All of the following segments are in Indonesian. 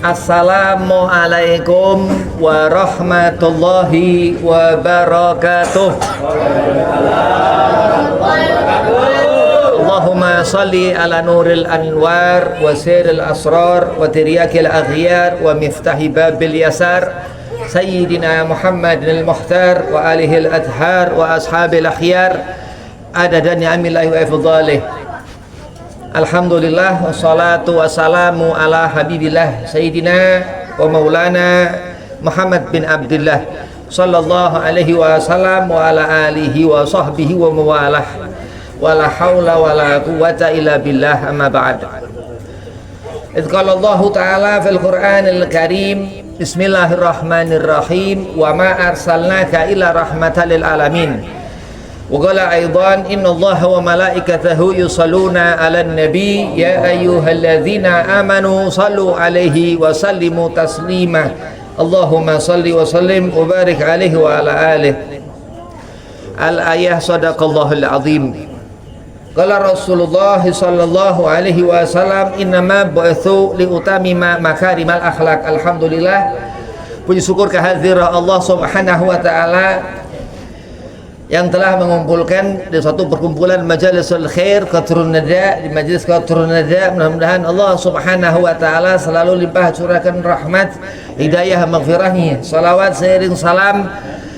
Assalamualaikum warahmatullahi wabarakatuh. Allahumma salli ala nuril anwar wa siril asrar wa tiryakil aghyar wa miftahi babil yasar Sayyidina Muhammadin al-Mukhtar wa alihi al-adhar wa ashabil akhyar adada ni'amillahi wa ifdhalih. Alhamdulillah wassalatu wassalamu ala habibillah Sayyidina wa maulana Muhammad bin Abdullah sallallahu alaihi wasallam wa ala alihi wa sahbihi wa mawalah wala hawla wala quwwata illa billah amma ba'd. Idh qala Allah ta'ala fil Qur'anil Karim Bismillahirrahmanirrahim wa ma arsalnaka illa rahmatan lil alamin. وقال أيضا إن الله وملائكته يصلون على النبي يا أيها الذين آمنوا صلوا عليه وسلموا تسليما اللهم صل وسلم وبارك عليه وعلى آله. الآية صدق الله العظيم. قال رسول الله صلى الله عليه وسلم إنما بعثوا لأتمم مكارم الأخلاق. Alhamdulillah, puji syukur kehadiran Allah Subhanahu wa taala yang telah mengumpulkan di suatu perkumpulan majalisul khair Qatrun Nada. Di majelis Qatrun Nada, mudah-mudahan Allah Subhanahu wa taala selalu limpah curahkan rahmat, hidayah, maghfirahnya. Salawat seiring salam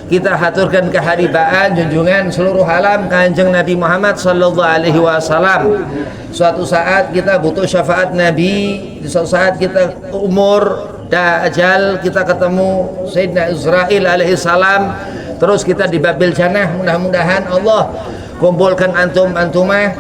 kita haturkan keharibaan junjungan seluruh alam Kanjeng Nabi Muhammad sallallahu alaihi wasallam. Suatu saat kita butuh syafaat Nabi, di suatu saat kita umur dajjal, kita ketemu Sayyidina Israil alaihi salam, terus kita di Babil Jannah. Mudah-mudahan Allah kumpulkan antum-antumah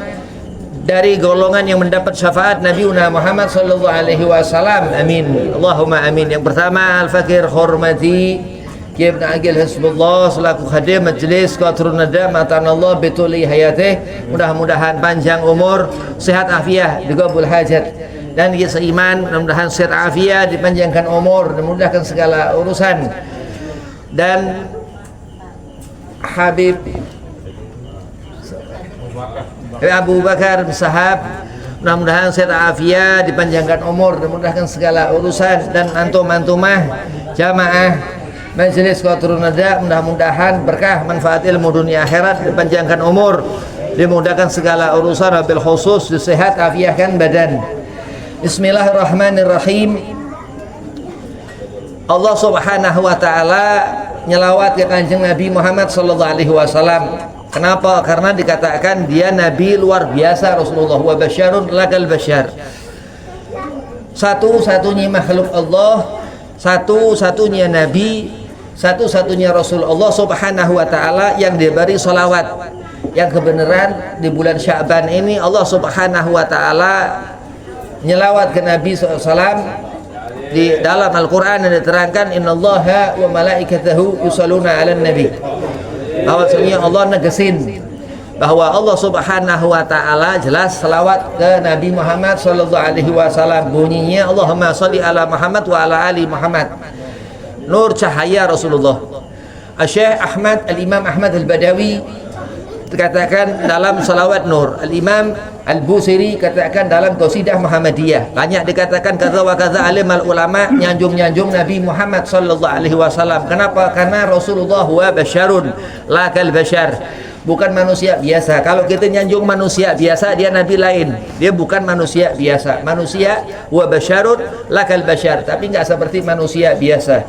dari golongan yang mendapat syafaat Nabi Muhammad sallallahu alaihi wasallam. Amin. Allahumma amin. Yang pertama, Al-Fakir hormati Kiai Ibn Aqil Hizbullah selaku khadim majelis Qatrun Nada, matanallah bituli hayatih. Mudah-mudahan panjang umur, sehat afiah, digabul hajat, dan kita seiman, mudah-mudahan sehat afiah, dipanjangkan umur, dimudahkan segala urusan. Dan Habib Abu Bakar Sahab, mudah-mudahan sehat afiat, dipanjangkan umur, dimudahkan segala urusan. Dan antum-antumah jamaah majelis Qatrun Nada, mudah-mudahan berkah manfaat ilmu dunia akhirat, dipanjangkan umur, dimudahkan segala urusan, wabil khusus disehat afiahkan badan. Bismillahirrahmanirrahim. Allah Subhanahu wa taala nyelawat ke Kanjeng Nabi Muhammad sallallahu alaihi wasallam. Kenapa? Karena dikatakan dia nabi luar biasa, Rasulullah wa basyarun lakal basyar. Satu-satunya makhluk Allah, satu-satunya nabi, satu-satunya Rasul Allah Subhanahu wa taala yang diberi salawat. Yang kebenaran di bulan Sya'ban ini Allah Subhanahu wa taala nyelawat ke Nabi SAW. Di dalam Al-Quran yang diterangkan innallaha wa malaikatahu yusalluna 'alan nabi, bahwasanya Allah negesin bahwa Allah Subhanahu wa taala jelas selawat ke Nabi Muhammad sallallahu alaihi wasallam. Bunyinya Allahumma shalli ala Muhammad wa ala ali Muhammad. Nur cahaya Rasulullah. Syekh Ahmad Al-Imam Ahmad Al-Badawi dikatakan dalam salawat nur. Al-Imam Al-Busiri katakan dalam qasidah Muhammadiyah. Banyak dikatakan kaza wa kaza alim al-ulama, nyanjung-nyanjung Nabi Muhammad sallallahu alaihi wasallam. Kenapa? Karena Rasulullah wa basyarun la kal basyar, bukan manusia biasa. Kalau kita nyanjung manusia biasa, dia nabi lain. Dia bukan manusia biasa. Manusia wa basyarun la kal basyar, tapi enggak seperti manusia biasa.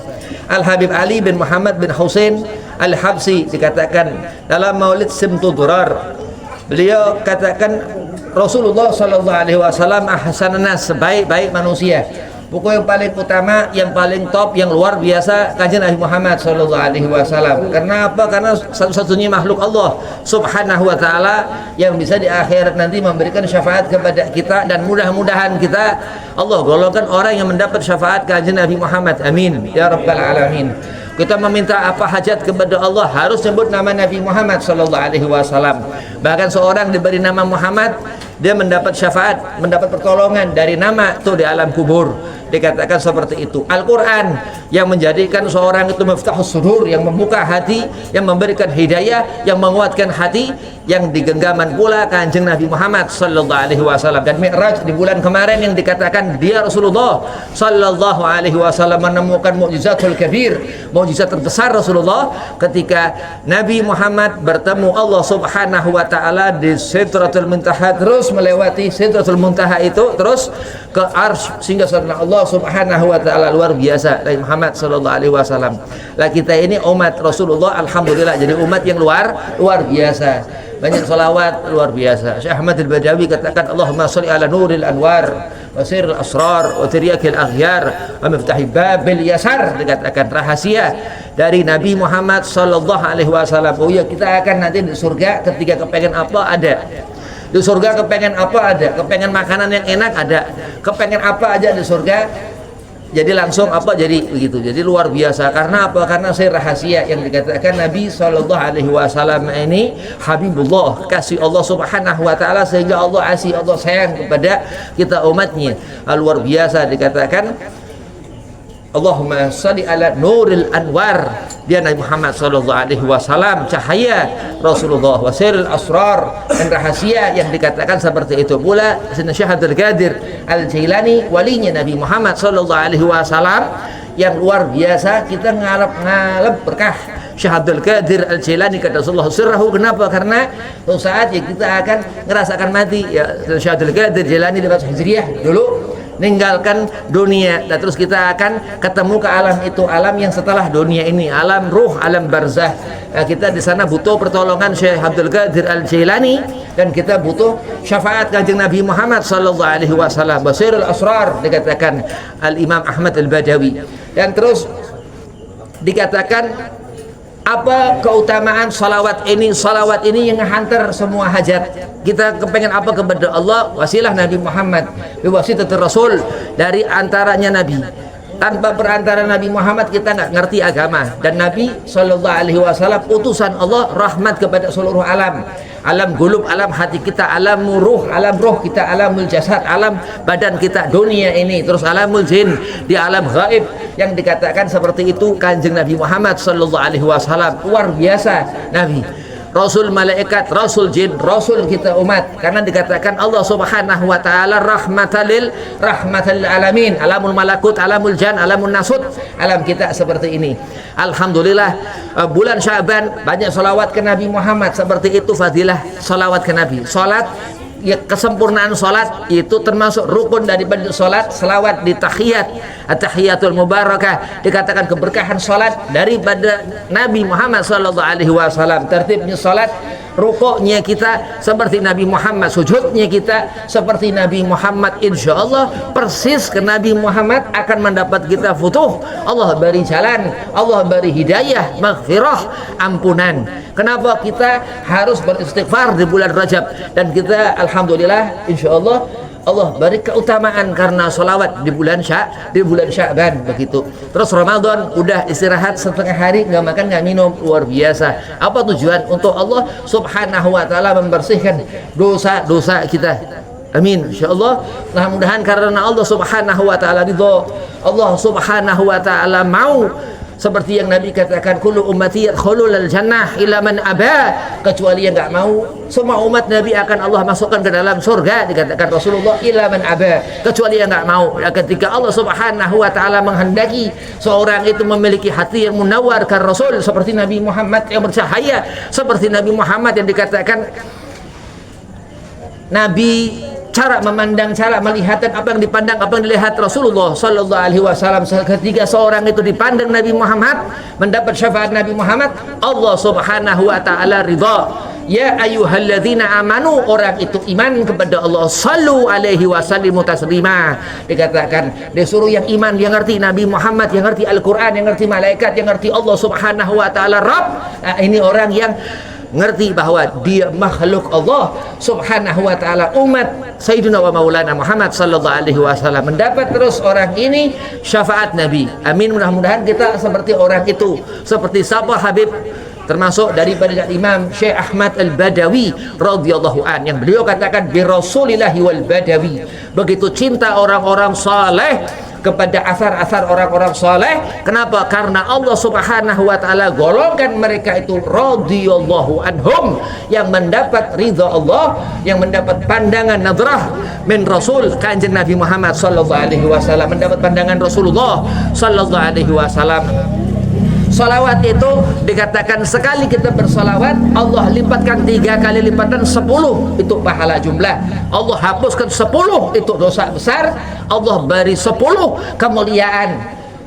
Al-Habib Ali bin Muhammad bin Husain Al-Habsi dikatakan dalam Maulid Simtudurar, beliau katakan Rasulullah sallallahu alaihi wasallam ahsanan nas, sebaik-baik manusia. Buku yang paling utama, yang paling top, yang luar biasa Kanjeng Nabi Muhammad sallallahu alaihi wasallam. Karena apa? Karena satu-satunya makhluk Allah Subhanahu wa taala yang bisa di akhirat nanti memberikan syafaat kepada kita, dan mudah-mudahan kita Allah golongkan orang yang mendapat syafaat Kanjeng Nabi Muhammad. Amin ya rabbal alamin. Kita meminta apa hajat kepada Allah harus sebut nama Nabi Muhammad sallallahu alaihi wasallam. Bahkan seorang diberi nama Muhammad, dia mendapat syafaat, mendapat pertolongan dari nama itu di alam kubur. Dikatakan seperti itu. Al-Quran yang menjadikan seorang itu miftahus sudur, yang membuka hati, yang memberikan hidayah, yang menguatkan hati, yang digenggaman pula Kanjeng Nabi Muhammad sallallahu alaihi wasallam. Dan Mi'raj di bulan kemarin yang dikatakan dia Rasulullah sallallahu alaihi wasallam menemukan mukjizatul kabir, mukjizat terbesar Rasulullah ketika Nabi Muhammad bertemu Allah Subhanahu wa taala di Sidratul Muntaha, terus melewati Sidratul Muntaha itu terus ke Arsy sehingga sana Allah Subhanahu wa taala. Luar biasa Nabi Muhammad sallallahu alaihi wasallam. Lah kita ini umat Rasulullah alhamdulillah jadi umat yang luar biasa. Banyak salawat luar biasa. Syekh Ahmad Al-Badawi katakan Allahumma sholli ala nuril anwar wa sirril asrar wa tiryakil aghyar wa miftahi babil yasar. Dikatakan rahasia dari Nabi Muhammad sallallahu alaihi wasallam. Oh ya, kita akan nanti di surga ketika kepengen apa ada. Di surga kepengen apa ada, kepengen makanan yang enak ada, kepengen apa aja di surga, jadi langsung apa jadi begitu. Jadi luar biasa. Karena apa? Karena saya rahasia yang dikatakan Nabi sallallahu alaihi wasallam ini Habibullah, kasih Allah Subhanahu wa taala, sehingga Allah asih, Allah sayang kepada kita umatnya. Luar biasa dikatakan Allahumma sholli ala nuril anwar, dia Nabi Muhammad sallallahu alaihi wasallam cahaya Rasulullah, wa sirril asrar, dan rahasia yang dikatakan seperti itu pula Sayyidina Syekh Abdul Qadir Al-Jailani, walinya Nabi Muhammad sallallahu alaihi wasallam yang luar biasa. Kita ngalap berkah Syekh Abdul Qadir Al-Jailani kata Rasulullah sirrahu. Kenapa? Karena suatu saat ya kita akan ngerasakan mati. Ya, Syekh Abdul Qadir Jailani di Batas Hijriyah dulu ninggalkan dunia, dan terus kita akan ketemu ke alam itu, alam yang setelah dunia ini, alam ruh, alam barzah. Nah, kita di sana butuh pertolongan Syekh Abdul Qadir Al-Jailani, dan kita butuh syafaat Kanjeng Nabi Muhammad sallallahu alaihi wasallam. Basirul asrar dikatakan Al-Imam Ahmad Al-Badawi. Dan terus dikatakan apa keutamaan salawat ini? Salawat ini yang menghantar semua hajat. Kita kepengen apa kepada Allah? Wasilah Nabi Muhammad, biwasitatir Rasul, dari antaranya Nabi. Tanpa perantara Nabi Muhammad kita nggak ngerti agama. Dan Nabi sallallahu alaihi wasallam utusan Allah, rahmat kepada seluruh alam. Alam gulub, alam hati kita, alam ruh kita, alamul jasad, alam badan kita, dunia ini, terus alamul jin, di alam gaib yang dikatakan seperti itu Kanjeng Nabi Muhammad sallallahu alaihi wasallam. Luar biasa Nabi, Rasul malaikat, Rasul jin, Rasul kita umat. Karena dikatakan Allah Subhanahu wa taala rahmatal alamin, alamul malakut, alamul jan, alamun nasut, alam kita seperti ini. Alhamdulillah bulan Syaban banyak salawat ke Nabi Muhammad, seperti itu fadilah salawat ke Nabi. Salat ya, kesempurnaan salat itu termasuk rukun daripada salat. Selawat di tahiyat, at-tahiyatul mubarakah, dikatakan keberkahan salat daripada Nabi Muhammad sallallahu alaihi wasallam. Tertibnya salat, rukuknya kita seperti Nabi Muhammad, sujudnya kita seperti Nabi Muhammad, insyaallah persis ke Nabi Muhammad akan mendapat kita futuh. Allah beri jalan, Allah beri hidayah, maghfirah, ampunan. Kenapa kita harus beristighfar di bulan Rajab? Dan kita alhamdulillah insyaallah Allah beri keutamaan karena sholawat di bulan Sya'ban begitu. Terus Ramadan udah istirahat setengah hari, nggak makan nggak minum, luar biasa. Apa tujuan? Untuk Allah Subhanahu wa taala membersihkan dosa-dosa kita. Amin insyaallah. Mudah-mudahan karena Allah Subhanahu wa taala ridho, Allah Subhanahu wa taala mau, seperti yang Nabi katakan kullu ummati yadkhulul jannah illa man aba, kecuali yang enggak mau. Semua umat Nabi akan Allah masukkan ke dalam surga, dikatakan Rasulullah illa man aba, kecuali yang enggak mau. Ketika Allah Subhanahu wa taala menghendaki seorang itu memiliki hati yang munawwar kan Rasul, seperti Nabi Muhammad yang bercahaya, seperti Nabi Muhammad yang dikatakan Nabi cara memandang, cara melihat, dan apa yang dipandang, apa yang dilihat Rasulullah sallallahu alaihi wasallam. Ketika seorang itu dipandang Nabi Muhammad, mendapat syafaat Nabi Muhammad, Allah Subhanahu wa taala ridha. Ya ayyuhalladzina amanu, orang itu iman kepada Allah, sallu alaihi wasallimu taslima. Dikatakan disuruh yang iman, yang ngerti Nabi Muhammad, yang ngerti Al-Qur'an, yang ngerti malaikat, yang ngerti Allah Subhanahu wa taala Rabb. Nah, ini orang yang ngerti bahwa dia makhluk Allah subhanahu wa ta'ala, umat Sayyidina wa Maulana Muhammad sallallahu alaihi wasallam, mendapat terus orang ini syafaat Nabi. Amin, mudah-mudahan kita seperti orang itu. Seperti siapa Habib, termasuk daripada Imam Syekh Ahmad Al-Badawi radhiyallahu an, yang beliau katakan bi Rasulillahi wal Badawi, begitu cinta orang-orang saleh kepada asar-asar orang-orang saleh. Kenapa? Karena Allah subhanahu wa ta'ala golongkan mereka itu radhiyallahu anhum, yang mendapat ridha Allah, yang mendapat pandangan nadrah min Rasul Kanjeng Nabi Muhammad sallallahu alaihi wasallam, mendapat pandangan Rasulullah sallallahu alaihi wasallam. Salawat itu dikatakan sekali kita bersalawat, Allah lipatkan 3 kali lipatan 10 itu pahala jumlah. Allah hapuskan 10 itu dosa besar, Allah beri 10 kemuliaan.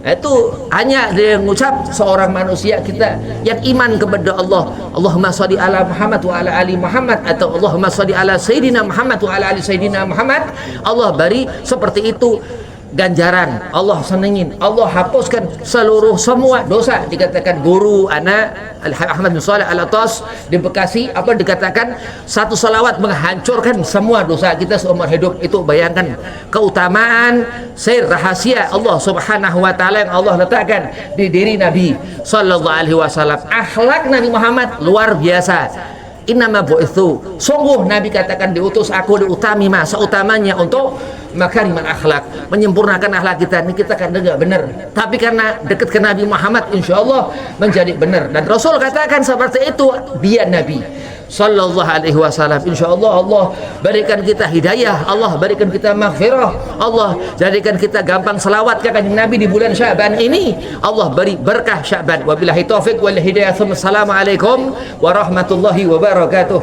Itu hanya dia mengucap seorang manusia kita yang iman kepada Allah. Allahumma sholli ala Muhammad wa ala ali Muhammad, atau Allahumma sholli ala Sayyidina Muhammad wa ala ali Sayyidina Muhammad, Allah beri seperti itu ganjaran, Allah senengin, Allah hapuskan seluruh semua dosa. Dikatakan guru anak Ahmad bin Shalih Al-Atas di Bekasi, apa dikatakan satu salawat menghancurkan semua dosa kita seumur hidup. Itu bayangkan keutamaan sir rahasia Allah subhanahu wa ta'ala yang Allah letakkan di diri Nabi sallallahu alaihi wasallam. Akhlak Nabi Muhammad luar biasa. Innama bu'ithu, sungguh Nabi katakan diutus aku diutami masa utamanya untuk makarimal akhlak, menyempurnakan akhlak kita. Ini kita kadang nggak benar, tapi karena dekat ke Nabi Muhammad insya Allah menjadi benar. Dan Rasul katakan seperti itu, dia Nabi sallallahu alaihi wasallam. Insya Allah Allah berikan kita hidayah, Allah berikan kita maghfirah, Allah jadikan kita gampang selawat ke kanjeng Nabi di bulan Sya'ban ini. Allah beri berkah Sya'ban. Wabillahi taufik wal hidayah. Assalamualaikum warahmatullahi wabarakatuh.